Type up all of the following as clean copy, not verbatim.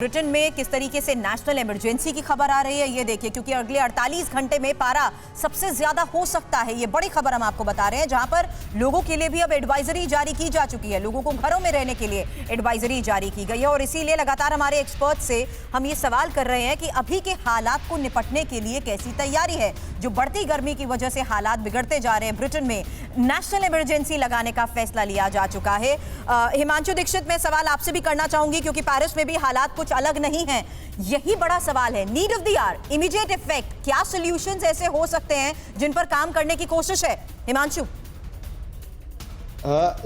Britain में किस तरीके से नेशनल इमरजेंसी की खबर आ रही है ये देखिए, क्योंकि अगले 48 घंटे में पारा सबसे ज्यादा हो सकता है। ये बड़ी खबर हम आपको बता रहे हैं, जहां पर लोगों के लिए भी अब एडवाइजरी जारी की जा चुकी है। लोगों को घरों में रहने के लिए एडवाइजरी जारी की गई है और इसीलिए लगातार हमारे एक्सपर्ट से हम ये सवाल कर रहे हैं कि अभी के हालात को निपटने के लिए कैसी तैयारी है। जो बढ़ती गर्मी की वजह से हालात बिगड़ते जा रहे हैं, ब्रिटेन में नेशनल इमरजेंसी लगाने का फैसला लिया जा चुका है। हिमांशु दीक्षित, मैं सवाल आपसे भी करना चाहूंगी क्योंकि पेरिस में भी हालात कुछ अलग नहीं है। यही बड़ा सवाल है, need of the hour, immediate effect, क्या सॉल्यूशंस ऐसे हो सकते हैं जिन पर काम करने की कोशिश है? हिमांशु।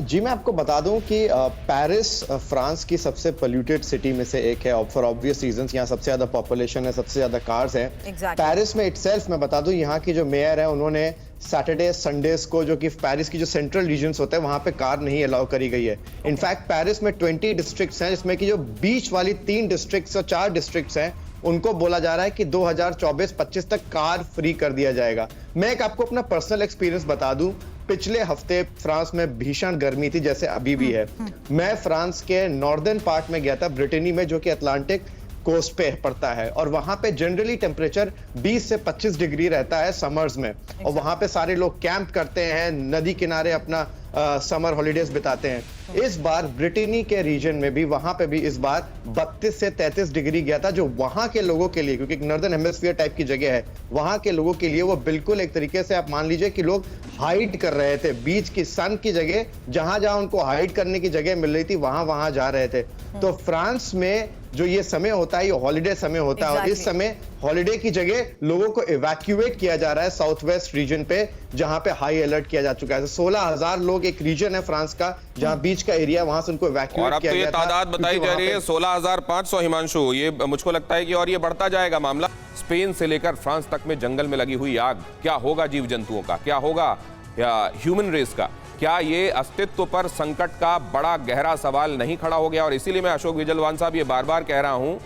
जी मैं आपको बता दूं कि पेरिस फ्रांस की सबसे पोल्यूटेड सिटी में से एक है फॉर ऑब्वियस रीजंस। यहाँ सबसे ज्यादा पॉपुलेशन है, सबसे ज्यादा कार्स हैं। पेरिस में इटसेल्फ मैं बता दूं, यहाँ की जो मेयर है उन्होंने सैटरडे संडेज को, जो कि पेरिस की जो सेंट्रल रीजन्स होते हैं वहां पे कार नहीं अलाउ करी गई है। इनफैक्ट पेरिस में 20 डिस्ट्रिक्ट्स हैं, जिसमें कि जो बीच वाली 3 डिस्ट्रिक्ट्स और 4 डिस्ट्रिक्ट्स हैं उनको बोला जा रहा है कि 2024-25 तक कार फ्री कर दिया जाएगा। मैं एक आपको अपना पर्सनल एक्सपीरियंस बता दूं, पिछले हफ्ते फ्रांस में भीषण गर्मी थी जैसे अभी भी है। मैं फ्रांस के नॉर्दर्न पार्ट में गया था, ब्रिटेनी में, जो कि अटलांटिक कोस्ट पे पड़ता है, और वहां पे जनरली टेम्परेचर 20 से 25 डिग्री रहता है समर्स में। और वहां पे सारे लोग कैंप करते हैं, नदी किनारे अपना समर हॉलीडेज बिताते हैं। इस बार ब्रिटेनी के रीजन में भी, वहां पे भी इस बार 32 से 33 डिग्री गया था, जो वहां के लोगों के लिए, क्योंकि एक नॉर्दर्न हेमिस्फीयर टाइप की जगह है, वहां के लोगों के लिए वो बिल्कुल एक तरीके से आप मान लीजिए कि लोग हाइड कर रहे थे। बीच की सन की जगह जहां जहां उनको हाइड करने की जगह मिल रही थी वहां वहां जा रहे थे। तो फ्रांस में जो ये समय होता है, ये हॉलिडे समय होता है, और इस समय हॉलिडे की जगह लोगों को इवैक्यूएट किया जा रहा है साउथ वेस्ट रीजन पे, जहां पे हाई अलर्ट किया जा चुका है। 16,000 लोग, एक रीजन है फ्रांस का जहां बीच का एरिया, वहां से उनको इवैक्यूएट किया गया था। तादाद बताई जा रही है 16,500 हिमांशु, ये मुझको लगता है कि और ये बढ़ता जाएगा मामला। स्पेन से लेकर फ्रांस तक में जंगल में लगी हुई आग, क्या होगा जीव जंतुओं का, क्या होगा ह्यूमन रेस का? क्या ये अस्तित्व पर संकट का बड़ा गहरा सवाल नहीं खड़ा हो गया? और इसीलिए मैं अशोक विजयवान साहब ये बार बार कह रहा हूं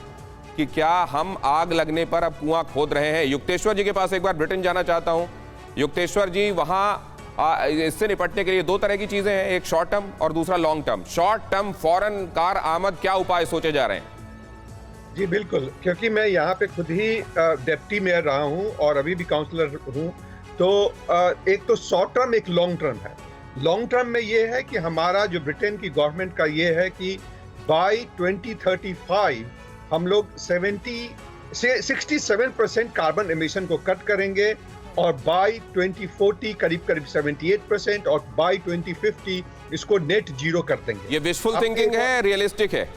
कि क्या हम आग लगने पर अब कुआं खोद रहे हैं? युक्तेश्वर जी के पास एक बार ब्रिटेन जाना चाहता हूं। युक्तेश्वर जी, वहां इससे निपटने के लिए 2 तरह की चीजें हैं, एक शॉर्ट टर्म और दूसरा लॉन्ग टर्म। शॉर्ट टर्म फौरन कार आमद, क्या उपाय सोचे जा रहे हैं? जी बिल्कुल, क्योंकि मैं यहाँ पे खुद ही डिप्टी मेयर रहा हूँ और अभी भी काउंसलर हूँ, तो एक तो शॉर्ट टर्म, एक लॉन्ग टर्म है। लॉन्ग टर्म में ये है कि हमारा जो ब्रिटेन की गवर्नमेंट का ये है कि बाय 2035 हम लोग 67% कार्बन एमिशन को कट करेंगे, और बाय 2040 करीब 78%, और बाय 2050 इसको नेट जीरो कर देंगे। ये विशफुल थिंकिंग है, रियलिस्टिक है?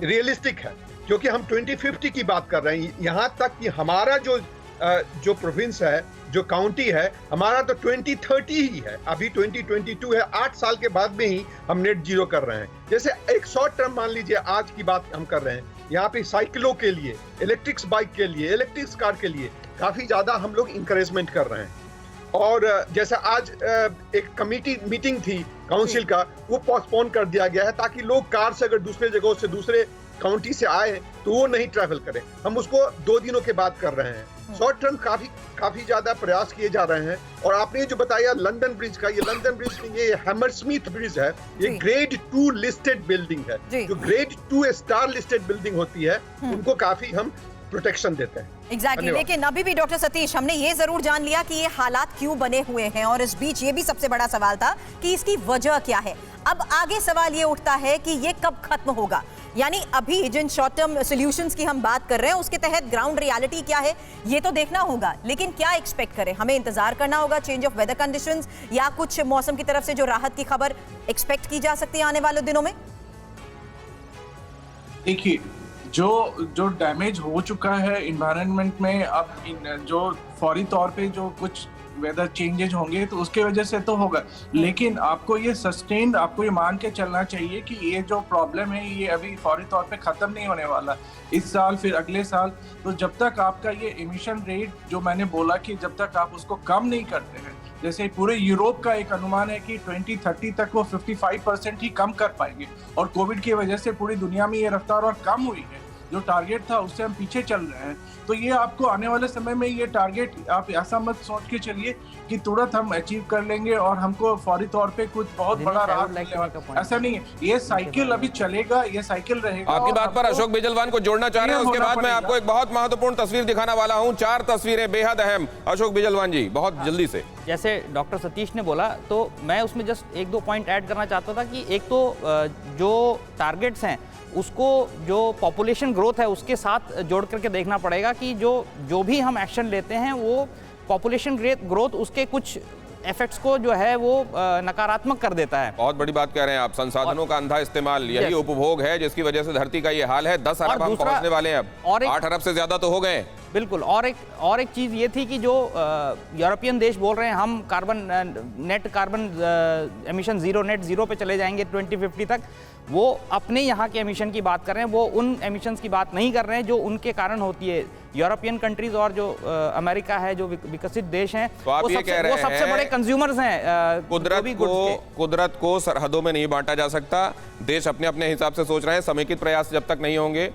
रियलिस्टिक है, क्योंकि हम 2050 की बात कर रहे हैं। यहाँ तक कि हमारा जो प्रोविंस है, जो काउंटी है, हमारा तो 2030 ही है, अभी 2022 है। 8 साल के बाद में ही हम नेट जीरो कर रहे हैं। जैसे एक शॉर्ट टर्म मान लीजिए, आज की बात हम कर रहे हैं, यहाँ पे साइकिलों के लिए, इलेक्ट्रिक्स बाइक के लिए, इलेक्ट्रिक्स कार के लिए काफी ज्यादा हम लोग इंकरेजमेंट कर रहे हैं। और जैसा आज एक कमेटी मीटिंग थी काउंसिल का, वो पोस्टपोन कर दिया गया है ताकि लोग कार से अगर दूसरे जगहों से, दूसरे काउंटी से आए तो वो नहीं ट्रैवल करें। हम उसको 2 दिनों के बाद कर रहे हैं। शॉर्ट टर्म काफी ज्यादा प्रयास किए जा रहे हैं। और आपने जो बताया लंदन ब्रिज का, ये लंदन ब्रिज नहीं, ये हैमरस्मिथ ब्रिज है। ये ग्रेड 2 लिस्टेड बिल्डिंग है। जो ग्रेड 2 स्टार लिस्टेड बिल्डिंग होती है, उनको काफी हम प्रोटेक्शन देते हैं। एग्जैक्टली। लेकिन अभी भी डॉक्टर सतीश, हमने ये जरूर जान लिया कि ये हालात क्यों बने हुए हैं, और इस बीच ये भी सबसे बड़ा सवाल था कि इसकी वजह क्या है। अब आगे सवाल ये उठता है कि ये कब खत्म होगा। यानी अभी जिन शॉर्ट टर्म सॉल्यूशंस की हम बात कर रहे हैं, उसके तहत ग्राउंड रियलिटी क्या है ये तो देखना होगा, लेकिन क्या एक्सपेक्ट करें? हमें इंतजार करना होगा चेंज ऑफ वेदर कंडीशंस, या कुछ मौसम की तरफ से जो राहत की खबर एक्सपेक्ट की जा सकती है आने वाले दिनों में? देखिए, जो डैमेज हो चुका है इन्वायरमेंट में, अब जो फौरी तौर पे जो कुछ वेदर चेंजेज होंगे तो उसके वजह से तो होगा, लेकिन आपको ये सस्टेन्ड, आपको ये मान के चलना चाहिए कि ये जो प्रॉब्लम है ये अभी फौरी तौर पे खत्म नहीं होने वाला। इस साल, फिर अगले साल, तो जब तक आपका ये एमिशन रेट, जो मैंने बोला कि जब तक आप उसको कम नहीं करते हैं, जैसे पूरे यूरोप का एक अनुमान है कि 2030 तक वो 55% ही कम कर पाएंगे, और कोविड की वजह से पूरी दुनिया में ये रफ्तार और कम हुई है। जो टारगेट था उससे हम पीछे चल रहे हैं। तो ये आपको आने वाले समय में ये टारगेट आप ऐसा मत सोच के चलिए कि तुरंत हम अचीव कर लेंगे और हमको फौरी तौर पे कुछ बहुत बड़ा राहत मिलने वाला, ऐसा नहीं है। ये साइकिल अभी चलेगा, ये साइकिल रहेगा। आपकी बात पर अशोक बेजलवान को जोड़ना चाह रहे हैं, उसके बाद मैं आपको एक बहुत महत्वपूर्ण तस्वीर दिखाने वाला हूं। 4 तस्वीरें बेहद अहम। अशोक बेजलवान जी, बहुत जल्दी से। जैसे डॉक्टर सतीश ने बोला, तो मैं उसमें जस्ट 1-2 पॉइंट ऐड करना चाहता था कि एक तो जो टारगेट्स हैं उसको जो पॉपुलेशन ग्रोथ है उसके साथ जोड़ करके देखना पड़ेगा कि जो भी हम एक्शन लेते हैं वो पॉपुलेशन ग्रोथ उसके कुछ इफेक्ट्स को जो है वो नकारात्मक कर देता है। बहुत बड़ी बात कह रहे हैं आप। संसाधनों का अंधा इस्तेमाल, यही उपभोग है जिसकी वजह से धरती का ये हाल है। 10 अरब हम पहुंचने वाले हैं अब, और 8 अरब से ज्यादा तो हो गए। बिल्कुल। और एक चीज ये थी कि जो यूरोपियन देश बोल रहे हैं हम net carbon emission net zero पे चले जाएंगे 2050 तक, वो अपने यहाँ के एमिशन की बात कर रहे हैं, वो उन एमिशंस की बात नहीं कर रहे हैं जो उनके कारण होती है। यूरोपियन कंट्रीज और जो अमेरिका है, जो विकसित देश हैं, तो आप ये कह रहे हैं वो सबसे बड़े कंज्यूमर्स हैं। कुदरत को सरहदों में नहीं बांटा जा सकता। देश अपने अपने हिसाब से सोच रहे हैं। समेकित प्रयास जब तक नहीं होंगे,